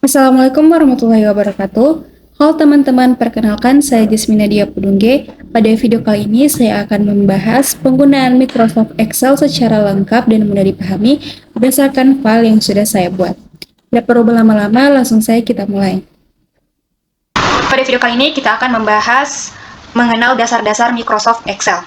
Assalamualaikum warahmatullahi wabarakatuh. Halo teman-teman, perkenalkan saya Jasmine Dia Pudungge. Pada video kali ini saya akan membahas penggunaan Microsoft Excel secara lengkap dan mudah dipahami berdasarkan file yang sudah saya buat. Tidak perlu berlama-lama, langsung saja kita mulai. Pada video kali ini kita akan membahas mengenal dasar-dasar Microsoft Excel.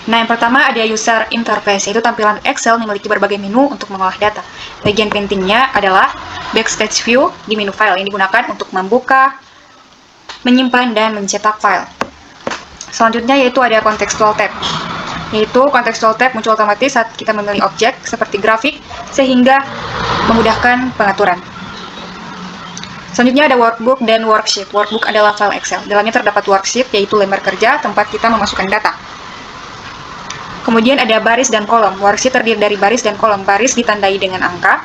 Nah, yang pertama ada user interface, yaitu tampilan Excel memiliki berbagai menu untuk mengolah data. Bagian pentingnya adalah backstage view di menu file yang digunakan untuk membuka, menyimpan, dan mencetak file. Selanjutnya yaitu ada contextual tab, yaitu contextual tab muncul otomatis saat kita memilih objek seperti grafik sehingga memudahkan pengaturan. Selanjutnya ada workbook dan worksheet. Workbook adalah file Excel. Dalamnya terdapat worksheet, yaitu lembar kerja tempat kita memasukkan data. Kemudian ada baris dan kolom. Worksheet terdiri dari baris dan kolom. Baris ditandai dengan angka.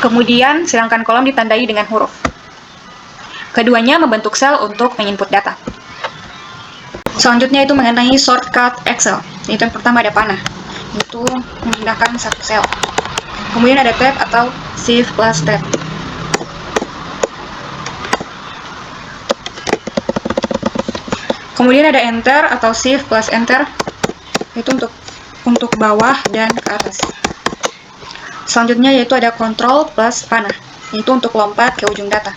Kemudian sedangkan kolom ditandai dengan huruf. Keduanya membentuk sel untuk menginput data. Selanjutnya itu mengenai shortcut Excel. Yaitu yang pertama ada panah, yaitu menggunakan satu sel. Kemudian ada tab atau shift plus tab. Kemudian ada enter atau shift plus enter, itu untuk bawah dan ke atas. Selanjutnya yaitu ada control plus panah, yaitu untuk lompat ke ujung data.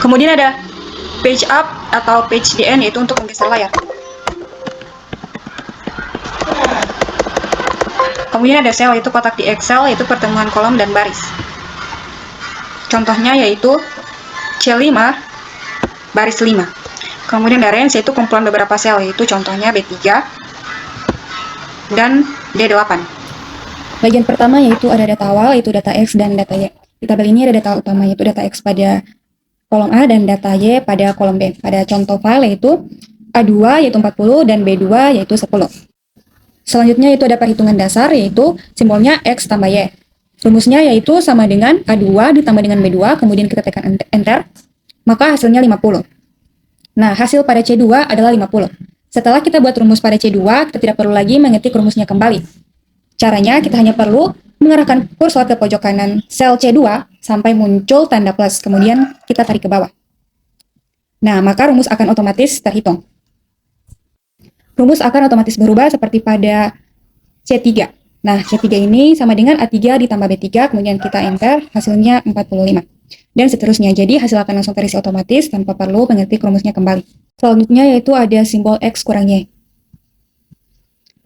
Kemudian ada page up atau page down, yaitu untuk menggeser layar. Kemudian ada cell, yaitu kotak di Excel, yaitu pertemuan kolom dan baris. Contohnya yaitu C5 baris 5. Kemudian ada range, yaitu kumpulan beberapa sel, yaitu contohnya B3 dan D8. Bagian pertama yaitu ada data awal, yaitu data X dan data Y. Di tabel ini ada data utama, yaitu data X pada kolom A dan data Y pada kolom B. Pada contoh file yaitu A2 yaitu 40 dan B2 yaitu 10. Selanjutnya itu ada perhitungan dasar, yaitu simbolnya X tambah Y. Rumusnya yaitu sama dengan A2 ditambah dengan B2, kemudian kita tekan enter, maka hasilnya 50. Nah, hasil pada C2 adalah 50. Setelah kita buat rumus pada C2, kita tidak perlu lagi mengetik rumusnya kembali. Caranya, kita hanya perlu mengarahkan kursor ke pojok kanan sel C2 sampai muncul tanda plus, kemudian kita tarik ke bawah. Nah, maka rumus akan otomatis terhitung. Rumus akan otomatis berubah seperti pada C3. Nah, C3 ini sama dengan A3 ditambah B3, kemudian kita enter, hasilnya 45. Dan seterusnya, jadi hasil akan langsung terisi otomatis tanpa perlu mengetik rumusnya kembali. Selanjutnya yaitu ada simbol X kurang Y.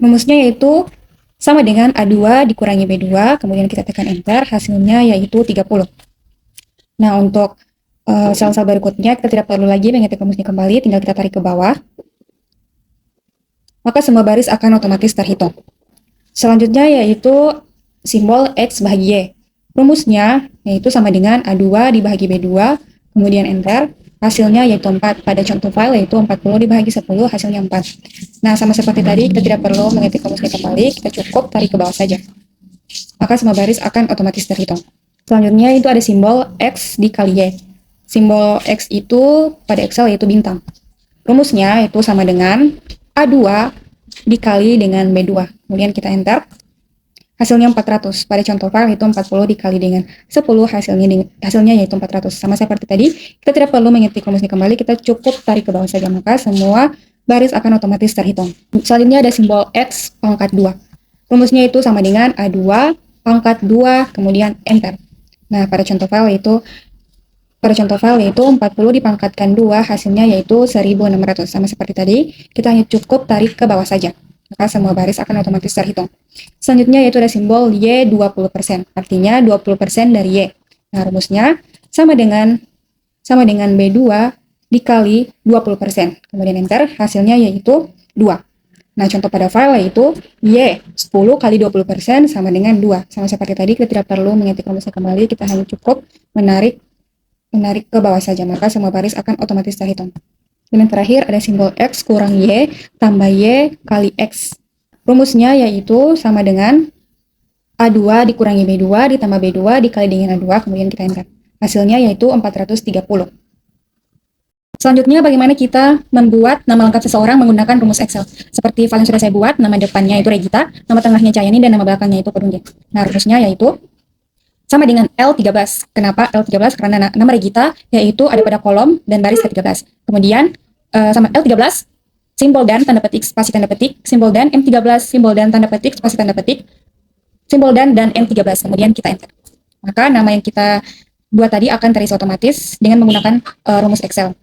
Rumusnya yaitu sama dengan A2 dikurangi B2, kemudian kita tekan enter, hasilnya yaitu 30. Nah, untuk sel-sel berikutnya, kita tidak perlu lagi mengetik rumusnya kembali, tinggal kita tarik ke bawah. Maka semua baris akan otomatis terhitung. Selanjutnya yaitu simbol X bahagi Y. Rumusnya yaitu sama dengan A2 dibagi B2, kemudian enter, hasilnya yaitu 4. Pada contoh file yaitu 40 dibagi 10, hasilnya 4. Nah, sama seperti tadi, kita tidak perlu mengetik rumusnya kembali, kita cukup tarik ke bawah saja. Maka semua baris akan otomatis terhitung. Selanjutnya itu ada simbol X dikali Y. Simbol X itu pada Excel yaitu bintang. Rumusnya itu sama dengan A2 dikali dengan B2. Kemudian kita enter. Hasilnya 400. Pada contoh file itu 40 dikali dengan 10, hasilnya yaitu 400. Sama seperti tadi, kita tidak perlu mengetik rumusnya kembali, kita cukup tarik ke bawah saja, maka semua baris akan otomatis terhitung. Selanjutnya ada simbol X pangkat 2. Rumusnya itu sama dengan A2 pangkat 2, kemudian enter. Nah, pada contoh file yaitu 40 dipangkatkan 2, hasilnya yaitu 1600. Sama seperti tadi, kita hanya cukup tarik ke bawah saja, maka semua baris akan otomatis terhitung. Selanjutnya yaitu ada simbol Y 20%, artinya 20% dari Y. Nah, rumusnya sama dengan B2 dikali 20%. Kemudian enter, hasilnya yaitu 2. Nah, contoh pada file yaitu Y 10 kali 20% sama dengan 2. Sama seperti tadi, kita tidak perlu mengetik rumusnya kembali, kita hanya cukup menarik ke bawah saja, maka semua baris akan otomatis terhitung. Dan yang terakhir ada simbol X kurang Y tambah Y kali X. Rumusnya yaitu sama dengan A2 dikurangi B2 ditambah B2 dikali dengan A2, kemudian kita enter. Hasilnya yaitu 430. Selanjutnya, bagaimana kita membuat nama lengkap seseorang menggunakan rumus Excel. Seperti file yang sudah saya buat, nama depannya itu Regita, nama tengahnya Cayani, dan nama belakangnya itu Pedunje. Nah, rumusnya yaitu sama dengan L13. Kenapa L13? Karena nama Regita yaitu ada pada kolom dan baris ke-13. Kemudian sama L13, simbol dan tanda petik, spasi tanda petik, simbol dan M13, simbol dan tanda petik, spasi tanda petik, simbol dan N13. Kemudian kita enter. Maka nama yang kita buat tadi akan terisi otomatis dengan menggunakan rumus Excel.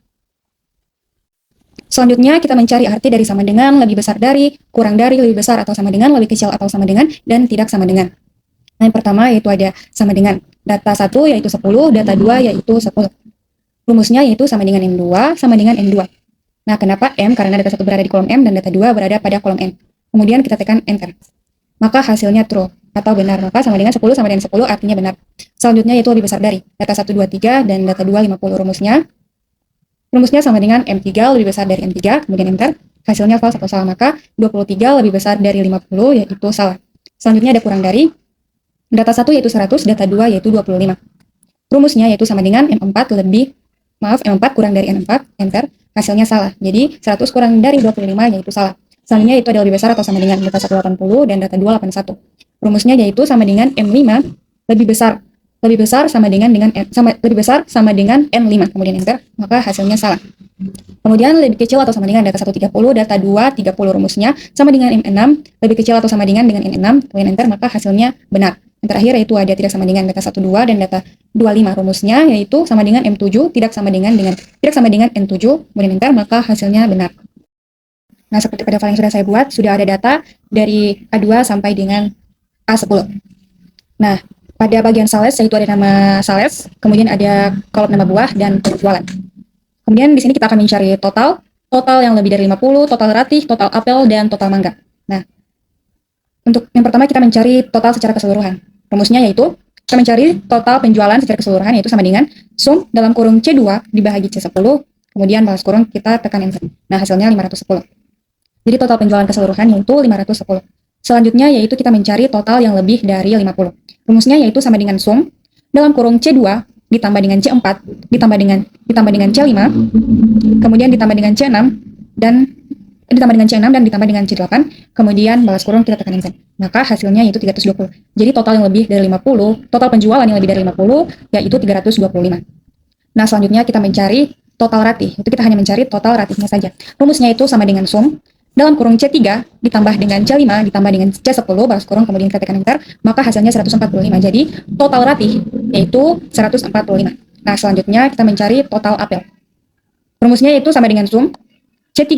Selanjutnya kita mencari arti dari sama dengan, lebih besar dari, kurang dari, lebih besar atau sama dengan, lebih kecil atau sama dengan, dan tidak sama dengan. Nah, yang pertama yaitu ada sama dengan. Data 1 yaitu 10, data 2 yaitu 10. Rumusnya yaitu sama dengan M2 sama dengan N2. Nah, kenapa M? Karena data 1 berada di kolom M dan data 2 berada pada kolom N. Kemudian kita tekan Enter. Maka hasilnya true atau benar. Maka sama dengan 10 sama dengan 10 artinya benar. Selanjutnya yaitu lebih besar dari. Data 1, 2, 3 dan data 2, 50. Rumusnya sama dengan M3 lebih besar dari M3. Kemudian Enter. Hasilnya false atau salah. Maka 23 lebih besar dari 50 yaitu salah. Selanjutnya ada kurang dari. Data 1 yaitu 100, data 2 yaitu 25. Rumusnya yaitu sama dengan M4 kurang dari N4, enter, hasilnya salah. Jadi 100 kurang dari 25 yaitu salah. Selanjutnya itu ada lebih besar atau sama dengan data 180 dan data 281. Rumusnya yaitu sama dengan M5 lebih besar sama dengan N5, kemudian enter, maka hasilnya salah. Kemudian lebih kecil atau sama dengan data 130, data 2 30, rumusnya sama dengan M6 lebih kecil atau sama dengan N6, kemudian enter, maka hasilnya benar. Yang terakhir yaitu ada tidak sama dengan data 12 dan data 25, rumusnya yaitu sama dengan M7 tidak sama dengan N7, kemudian enter, maka hasilnya benar. Nah, seperti pada file yang sudah saya buat, sudah ada data dari A2 sampai dengan A10. Nah, pada bagian sales yaitu ada nama sales, kemudian ada kolom nama buah dan penjualan. Kemudian di sini kita akan mencari total yang lebih dari 50, total ratih, total apel, dan total mangga. Nah, untuk yang pertama kita mencari total secara keseluruhan. Rumusnya yaitu kita mencari total penjualan secara keseluruhan yaitu sama dengan sum dalam kurung C2 dibagi C10, kemudian balas kurung kita tekan enter. Nah, hasilnya 510. Jadi total penjualan keseluruhan yaitu 510. Selanjutnya yaitu kita mencari total yang lebih dari 50. Rumusnya yaitu sama dengan sum dalam kurung C2 ditambah dengan C4 ditambah dengan C5, kemudian ditambah dengan C6 dan ditambah dengan C8, kemudian balas kurung kita tekan enter. Maka hasilnya yaitu 320. Jadi total yang lebih dari 50, total penjualan yang lebih dari 50 yaitu 325. Nah, selanjutnya kita mencari total ratih. Itu kita hanya mencari total ratihnya saja. Rumusnya itu sama dengan sum dalam kurung C3 ditambah dengan C5 ditambah dengan C10 balas kurung kemudian kita tekan enter, maka hasilnya 145. Jadi total ratih yaitu 145. Nah, selanjutnya kita mencari total apel. Rumusnya itu sama dengan sum C3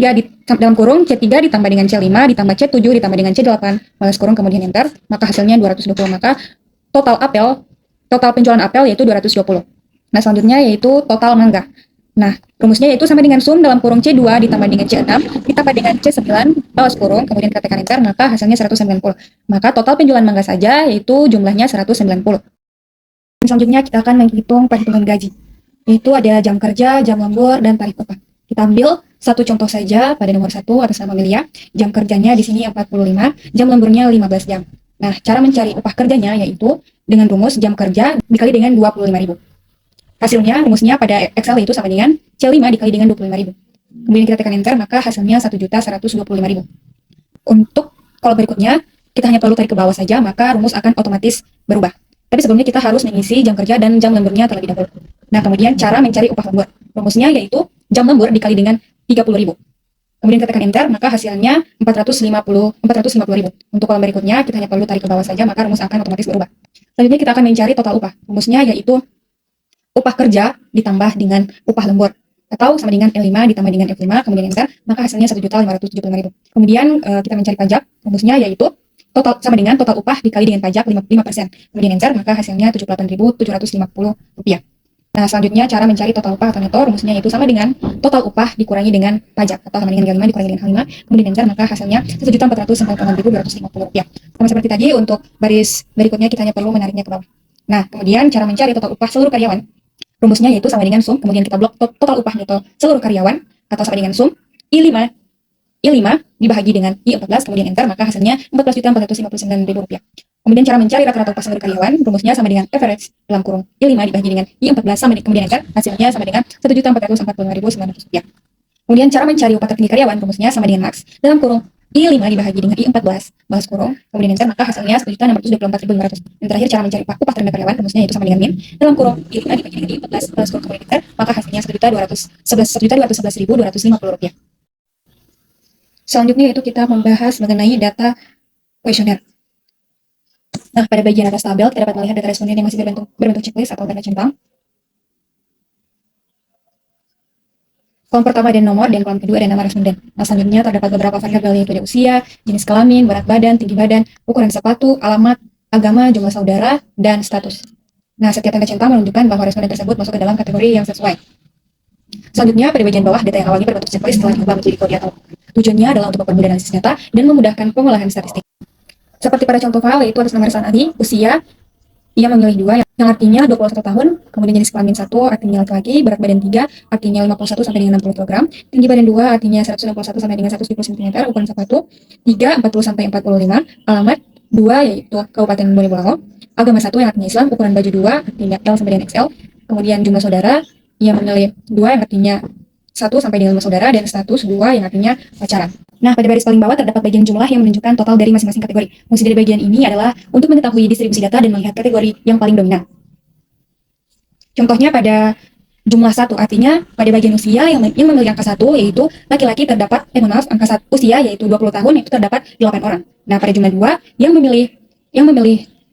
dalam kurung C3 ditambah dengan C5 ditambah C7 ditambah dengan C8 balas kurung kemudian enter, maka hasilnya 220. Maka total penjualan apel yaitu 220. Nah, selanjutnya yaitu total mangga. Nah, rumusnya yaitu sama dengan sum dalam kurung C2 ditambah dengan C6 ditambah dengan C9 balas kurung kemudian kita tekan enter, maka hasilnya 190. Maka total penjualan mangga saja yaitu jumlahnya 190. Dan selanjutnya kita akan menghitung perhitungan gaji. Yaitu ada jam kerja, jam lembur, dan tarif upah. Kita ambil satu contoh saja pada nomor 1 atas nama Melia. Jam kerjanya di sini 45, jam lemburnya 15 jam. Nah, cara mencari upah kerjanya yaitu dengan rumus jam kerja dikali dengan 25.000. Hasilnya, rumusnya pada Excel itu sama dengan C5 dikali dengan 25.000. Kemudian kita tekan enter, maka hasilnya 1.125.000. Untuk kolom berikutnya, kita hanya perlu tarik ke bawah saja, maka rumus akan otomatis berubah. Tapi sebelumnya kita harus mengisi jam kerja dan jam lemburnya terlebih dahulu. Nah, kemudian cara mencari upah lembur. Rumusnya yaitu jam lembur dikali dengan 30.000. Kemudian kita tekan enter, maka hasilnya 450.000. Untuk kolom berikutnya, kita hanya perlu tarik ke bawah saja, maka rumus akan otomatis berubah. Selanjutnya kita akan mencari total upah. Rumusnya yaitu upah kerja ditambah dengan upah lembur. Atau sama dengan L5 ditambah dengan F5, kemudian enter, maka hasilnya 1.575.000. Kemudian kita mencari pajak. Rumusnya yaitu total sama dengan total upah dikali dengan pajak 5%. Kemudian enter, maka hasilnya Rp78.750. Nah, selanjutnya cara mencari total upah atau neto, rumusnya itu sama dengan total upah dikurangi dengan pajak atau sama dengan G5 dikurangi dengan H5, kemudian enter, maka hasilnya Rp1.496.205. Sama seperti tadi, untuk baris berikutnya kita hanya perlu menariknya ke bawah. Nah, kemudian cara mencari total upah seluruh karyawan, rumusnya yaitu sama dengan sum, kemudian kita blok total upah neto seluruh karyawan atau sama dengan sum I5 dibagi dengan I14, kemudian enter, maka hasilnya Rp14.459.000. Kemudian cara mencari rata-rata upah seluruh karyawan, rumusnya sama dengan average dalam kurung I5 dibagi dengan I14 kemudian enter, hasilnya sama dengan Rp1.445.900. Kemudian cara mencari upah tertinggi karyawan, rumusnya sama dengan max dalam kurung I5 dibahagi dengan I14, balas kurung, kemudian enter, maka hasilnya 1.624.500. Dan terakhir cara mencari upah terendah karyawan, rumusnya yaitu sama dengan min, dalam kurung I5 dibagi dengan I14, balas kurung, kemudian enter, maka hasilnya 1.211.250 rupiah. Selanjutnya yaitu kita membahas mengenai data kuesioner. Nah, pada bagian atas tabel kita dapat melihat data responden yang masih berbentuk checklist atau tanda centang. Kolom pertama ada nomor dan kolom kedua ada nama responden. Nah, selanjutnya terdapat beberapa variabel yaitu ada usia, jenis kelamin, berat badan, tinggi badan, ukuran sepatu, alamat, agama, jumlah saudara, dan status. Nah, setiap tanda centang menunjukkan bahwa responden tersebut masuk ke dalam kategori yang sesuai. Selanjutnya, pada bagian bawah, data yang awalnya berbentuk checklist telah diubah menjadi kode atau tujuannya adalah untuk mempermudah analisis data dan memudahkan pengolahan statistik. Seperti pada contoh file, yaitu atas nama Resanadi, usia, ia memilih 2, yang artinya 21 tahun, kemudian jenis kelamin 1, artinya laki-laki, berat badan 3, artinya 51 sampai dengan 60 kg, tinggi badan 2, artinya 161 sampai dengan 170 cm, ukuran sepatu 3, 40 sampai 45, alamat 2, yaitu Kabupaten Bonebolao, agama 1, yang artinya Islam, ukuran baju 2, artinya L sampai dengan XL, kemudian jumlah saudara, ia memilih 2, yang artinya 1 sampai dengan 5 saudara, dan status 2, yang artinya pacaran. Nah, pada baris paling bawah terdapat bagian jumlah yang menunjukkan total dari masing-masing kategori. Fungsi dari bagian ini adalah untuk mengetahui distribusi data dan melihat kategori yang paling dominan. Contohnya pada jumlah 1, artinya pada bagian usia yang memiliki angka 1, yaitu laki-laki terdapat, angka usia yaitu 20 tahun, itu terdapat 8 orang. Nah, pada jumlah 2, yang memilih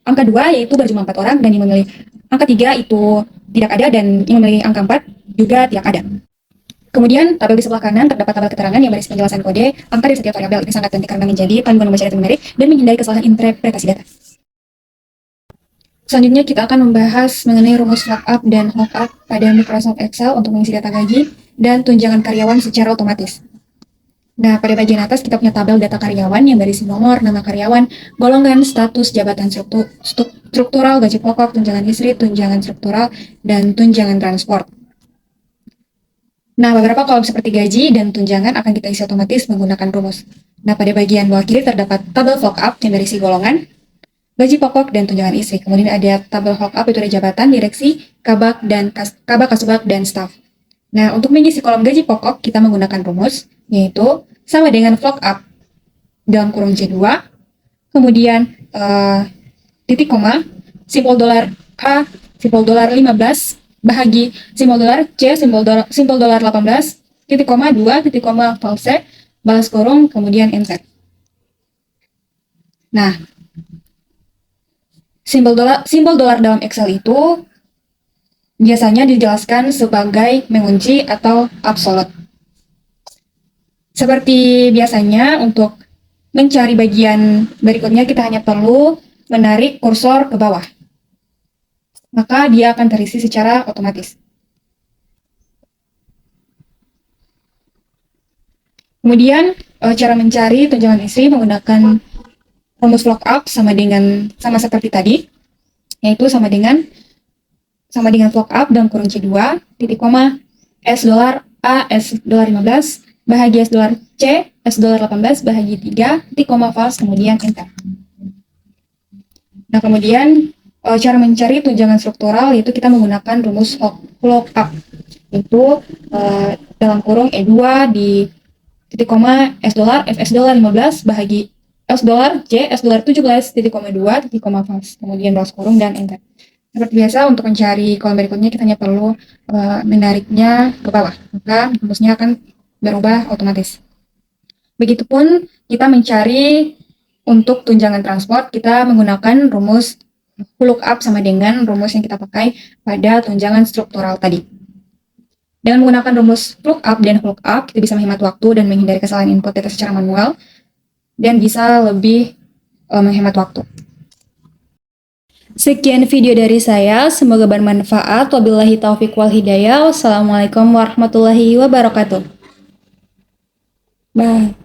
angka 2 yaitu berjumlah 4 orang, dan yang memilih angka 3 itu tidak ada, dan yang memilih angka 4 juga tidak ada. Kemudian, tabel di sebelah kanan terdapat tabel keterangan yang berisi penjelasan kode, angka dari setiap variabel. Ini sangat penting karena menjadi panduan membaca data numerik dan menghindari kesalahan interpretasi data. Selanjutnya, kita akan membahas mengenai rumus lookup dan lookup pada Microsoft Excel untuk mengisi data gaji dan tunjangan karyawan secara otomatis. Nah, pada bagian atas kita punya tabel data karyawan yang berisi nomor, nama karyawan, golongan, status, jabatan struktural, gaji pokok, tunjangan istri, tunjangan struktural, dan tunjangan transport. Nah, beberapa kolom seperti gaji dan tunjangan akan kita isi otomatis menggunakan rumus. Nah, pada bagian bawah kiri terdapat tabel lookup yang berisi golongan, gaji pokok, dan tunjangan istri. Kemudian ada tabel lookup itu ada jabatan, direksi, kabak, kasubag, dan staf. Nah, untuk mengisi kolom gaji pokok, kita menggunakan rumus, yaitu sama dengan lookup dalam kurung J2, kemudian titik koma, simbol dolar A, simbol dolar 15, bahagi simbol dolar C, simbol dolar 18, titik koma 2, titik koma false, balas kurung, kemudian enter. Nah, simbol dolar dalam Excel itu biasanya dijelaskan sebagai mengunci atau absolute. Seperti biasanya, untuk mencari bagian berikutnya kita hanya perlu menarik kursor ke bawah, maka dia akan terisi secara otomatis. Kemudian, cara mencari tunjangan istri menggunakan rumus lookup sama seperti tadi, yaitu sama dengan lookup dalam kurung C2, titik koma, S dolar A, S dolar 15, bahagi S dolar C, S dolar 18, bahagi 3, titik koma false, kemudian enter. Nah, kemudian cara mencari tunjangan struktural yaitu kita menggunakan rumus lookup, yaitu dalam kurung E2 di titik koma S dolar, FS dolar 15, bahagi S dolar C, S dolar 17, titik koma 2, titik koma false, kemudian balas kurung, dan enter. Seperti biasa, untuk mencari kolom berikutnya kita hanya perlu menariknya ke bawah, maka rumusnya akan berubah otomatis. Begitupun kita mencari untuk tunjangan transport, kita menggunakan rumus lookup sama dengan rumus yang kita pakai pada tunjangan struktural tadi. Dengan menggunakan rumus lookup dan lookup, kita bisa menghemat waktu dan menghindari kesalahan input data secara manual, dan bisa lebih menghemat waktu. Sekian video dari saya, semoga bermanfaat. Wabillahi taufiq wal hidayah. Wassalamualaikum warahmatullahi wabarakatuh. Bye.